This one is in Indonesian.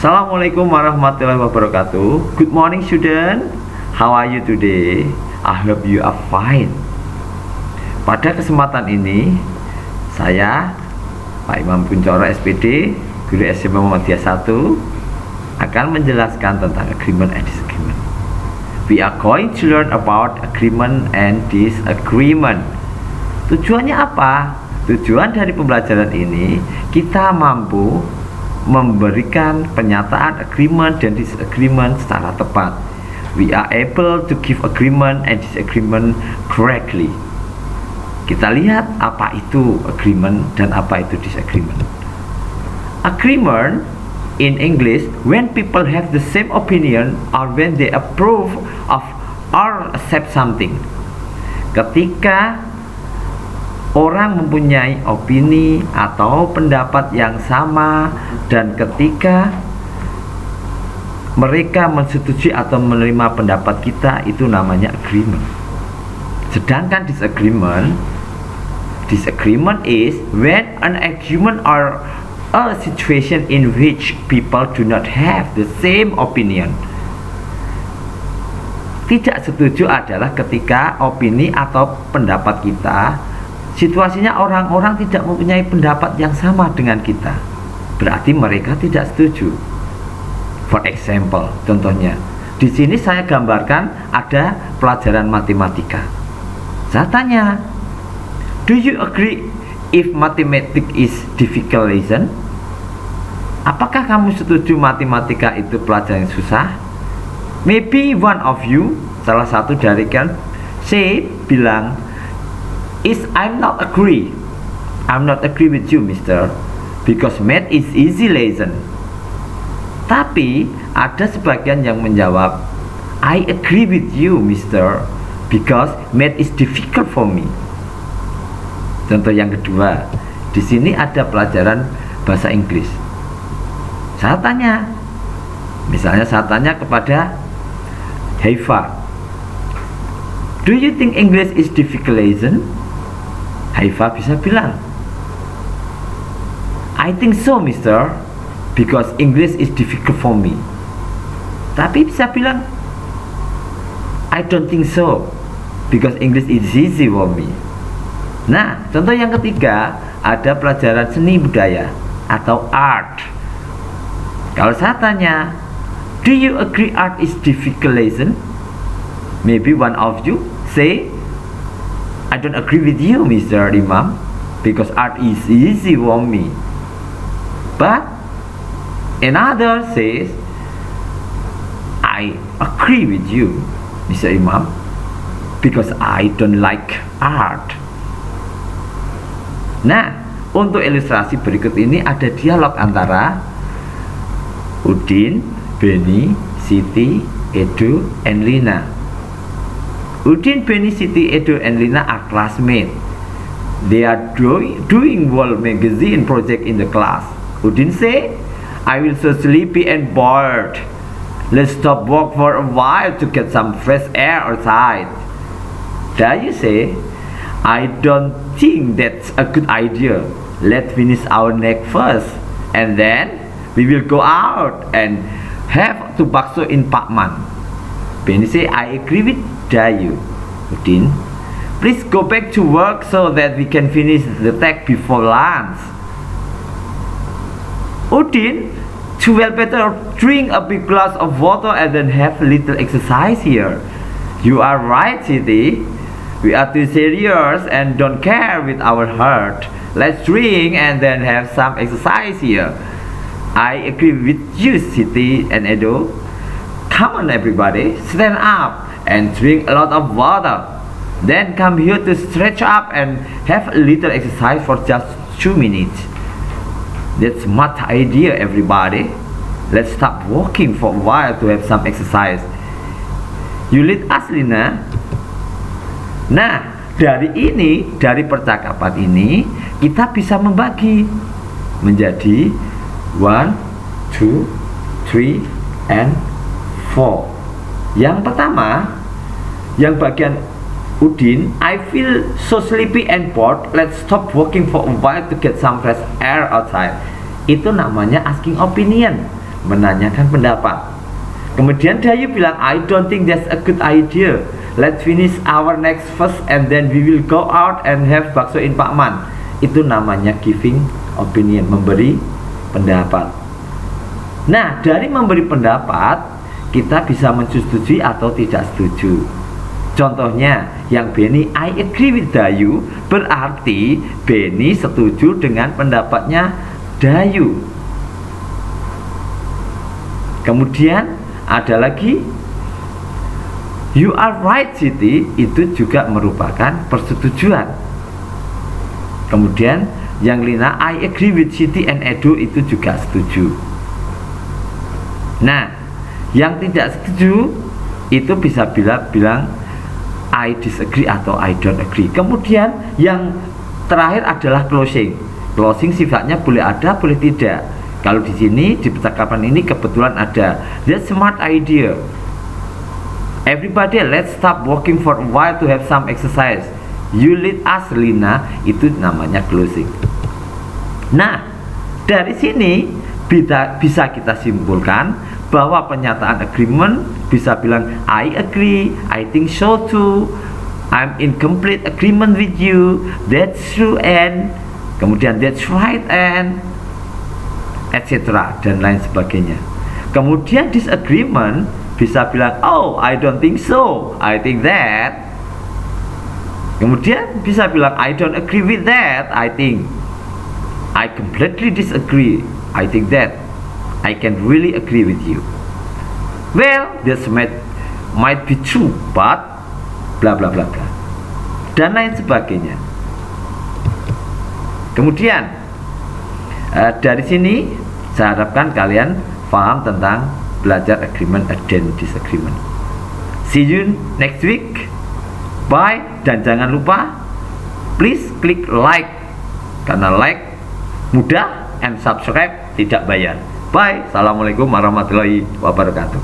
Assalamualaikum warahmatullahi wabarakatuh. Good morning student. How are you today? I hope you are fine. Pada kesempatan ini saya Pak Imam Kuncoro SPD, Guru SMP Muhammadiyah 1, akan menjelaskan tentang agreement and disagreement. We are going to learn about agreement and disagreement. Tujuannya apa? Tujuan dari pembelajaran ini kita mampu memberikan pernyataan agreement dan disagreement secara tepat. We are able to give agreement and disagreement correctly. Kita lihat apa itu agreement dan apa itu disagreement. Agreement in English, when people have the same opinion or when they approve of or accept something. Ketika orang mempunyai opini atau pendapat yang sama dan ketika mereka menyetujui atau menerima pendapat kita, itu namanya agreement. Sedangkan disagreement is when an argument or a situation in which people do not have the same opinion. Tidak setuju adalah ketika opini atau pendapat kita, situasinya orang-orang tidak mempunyai pendapat yang sama dengan kita. Berarti mereka tidak setuju. For example, contohnya, di sini saya gambarkan ada pelajaran matematika. Saya tanya, do you agree if mathematics is difficult lesson? Apakah kamu setuju matematika itu pelajaran yang susah? Maybe one of you, salah satu dari kalian, bilang, I'm not agree with you, mister, because math is easy lesson. Tapi ada sebagian yang menjawab, I agree with you, mister, because math is difficult for me. Contoh yang kedua, di sini ada pelajaran bahasa Inggris. Saya tanya, misalnya saya tanya kepada Haifa, do you think English is difficult lesson? Haifa bisa bilang, I think so, mister, because English is difficult for me. Tapi bisa bilang, I don't think so, because English is easy for me. Nah, contoh yang ketiga, ada pelajaran seni budaya atau art. Kalau saya tanya, do you agree art is difficult lesson? Maybe one of you say, I don't agree with you, Mr. Imam, because art is easy for me. But another says, I agree with you, Mr. Imam, because I don't like art. Nah, untuk ilustrasi berikut ini ada dialog antara Udin, Benny, Siti, Edo, and Lina. Udin, Benny, Siti, Edo, and Lina are classmates. They are doing World Magazine project in the class. Udin say, I will so sleepy and bored. Let's stop work for a while to get some fresh air outside. Dayu say, I don't think that's a good idea. Let's finish our neck first, and then we will go out and have to bakso in Pakman. Benny say, I agree with Dayu. Udin, please go back to work so that we can finish the tag before lunch. Udin, well better drink a big glass of water and then have a little exercise here. You are right, Siti. We are too serious and don't care with our heart. Let's drink and then have some exercise here. I agree with you, Siti and Edo. Come on everybody, stand up and drink a lot of water. Then come here to stretch up and have a little exercise for just 2 minutes. That's my idea, everybody. Let's stop walking for a while to have some exercise. You lead us, Lina. Nah, dari percakapan ini kita bisa membagi menjadi 1, 2, 3, and 4. Yang pertama, yang bagian Udin, I feel so sleepy and bored. Let's stop walking for a while to get some fresh air outside. Itu namanya asking opinion, menanyakan pendapat. Kemudian Dayu bilang, I don't think that's a good idea. Let's finish our next first and then we will go out and have bakso in Pak Man. Itu namanya giving opinion, memberi pendapat. Nah, dari memberi pendapat kita bisa menyetujui atau tidak setuju. Contohnya yang Benny, I agree with Dayu, berarti Benny setuju dengan pendapatnya Dayu. Kemudian ada lagi, you are right Siti, itu juga merupakan persetujuan. Kemudian yang Lina, I agree with Siti and Edo, itu juga setuju. Nah, yang tidak setuju itu bisa bilang I disagree atau I don't agree. Kemudian yang terakhir adalah closing. Closing sifatnya boleh ada, boleh tidak. Kalau di sini di percakapan ini kebetulan ada, that's smart idea. Everybody, let's stop walking for a while to have some exercise. You lead us, Lina. Itu namanya closing. Nah, dari sini bisa kita simpulkan bahwa pernyataan agreement bisa bilang I agree, I think so too, I'm in complete agreement with you, that's true and kemudian that's right and etc. dan lain sebagainya. Kemudian disagreement bisa bilang oh I don't think so, I think that. Kemudian bisa bilang I don't agree with that, I think I completely disagree, I think that I can really agree with you. Well, this might be true, but bla bla bla bla dan lain sebagainya. Kemudian dari sini saya harapkan kalian paham tentang belajar agreement dan disagreement. See you next week. Bye, dan jangan lupa please klik like, karena like mudah and subscribe tidak bayar. Bye. Assalamualaikum warahmatullahi wabarakatuh.